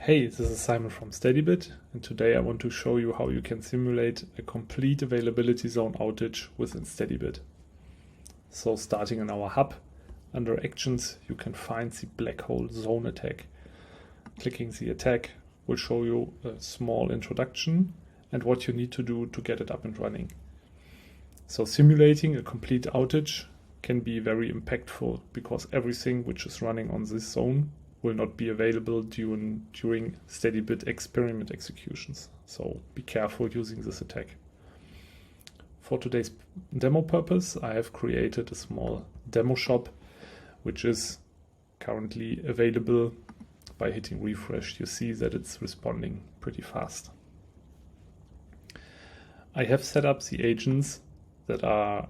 Hey, this is Simon from Steadybit, and today I want to show you how you can simulate a complete availability zone outage within Steadybit. So starting in our hub, under Actions you can find the Blackhole Zone Attack. Clicking the attack will show you a small introduction and what you need to do to get it up and running. So simulating a complete outage can be very impactful because everything which is running on this zone will not be available during Steadybit experiment executions. So be careful using this attack. For today's demo purpose, I have created a small demo shop, which is currently available. By hitting refresh, you see that it's responding pretty fast. I have set up the agents that are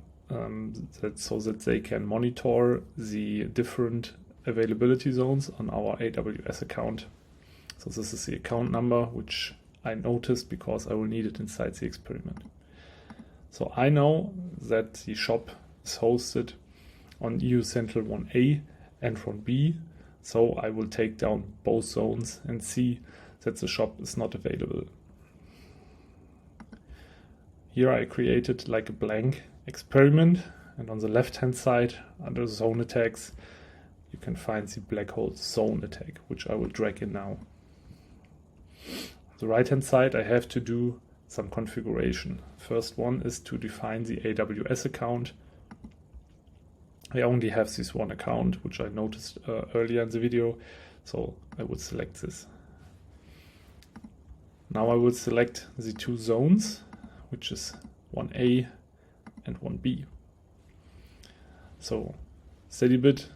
so that they can monitor the different availability zones on our AWS account. So this is the account number, which I noticed because I will need it inside the experiment. So I know that the shop is hosted on EU Central 1A and 1B. So I will take down both zones and see that the shop is not available. Here I created like a blank experiment, and on the left hand side under zone attacks you can find the Blackhole Zone Attack, which I will drag in now. On the right hand side I have to do some configuration. First one is to define the AWS account. I only have this one account, which I noticed earlier in the video, so I would select this. Now I will select the two zones, which is 1A and 1B. So Steadybit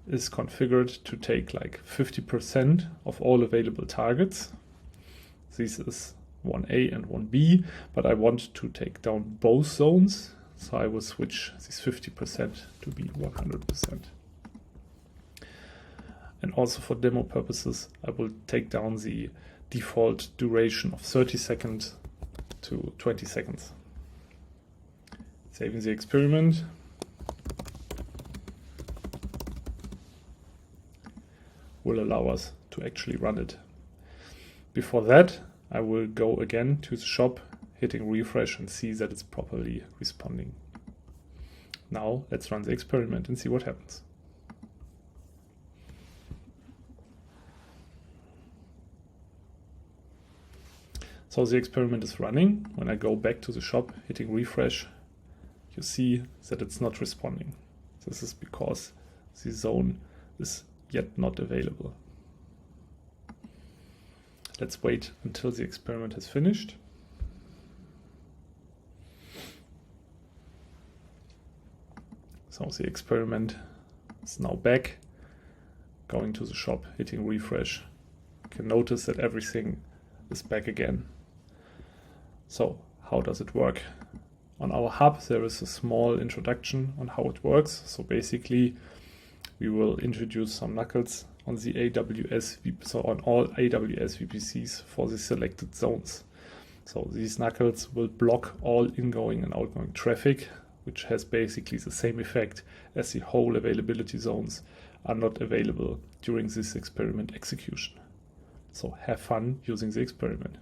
is configured to take like 50% of all available targets. This is 1A and 1B, but I want to take down both zones, so I will switch this 50% to be 100%. And also for demo purposes, I will take down the default duration of 30 seconds to 20 seconds. Saving the experiment. Will allow us to actually run it. Before that, I will go again to the shop, hitting refresh, and see that it's properly responding. Now let's run the experiment and see what happens. So the experiment is running. When I go back to the shop, hitting refresh, you see that it's not responding. This is because the zone is yet not available. Let's wait until the experiment has finished. So the experiment is now back. Going to the shop, hitting refresh, you can notice that everything is back again. So how does it work? On our hub there is a small introduction on how it works. So basically we will introduce some knuckles on the so on all AWS VPCs for the selected zones. So these knuckles will block all ingoing and outgoing traffic, which has basically the same effect as the whole availability zones are not available during this experiment execution. So have fun using the experiment.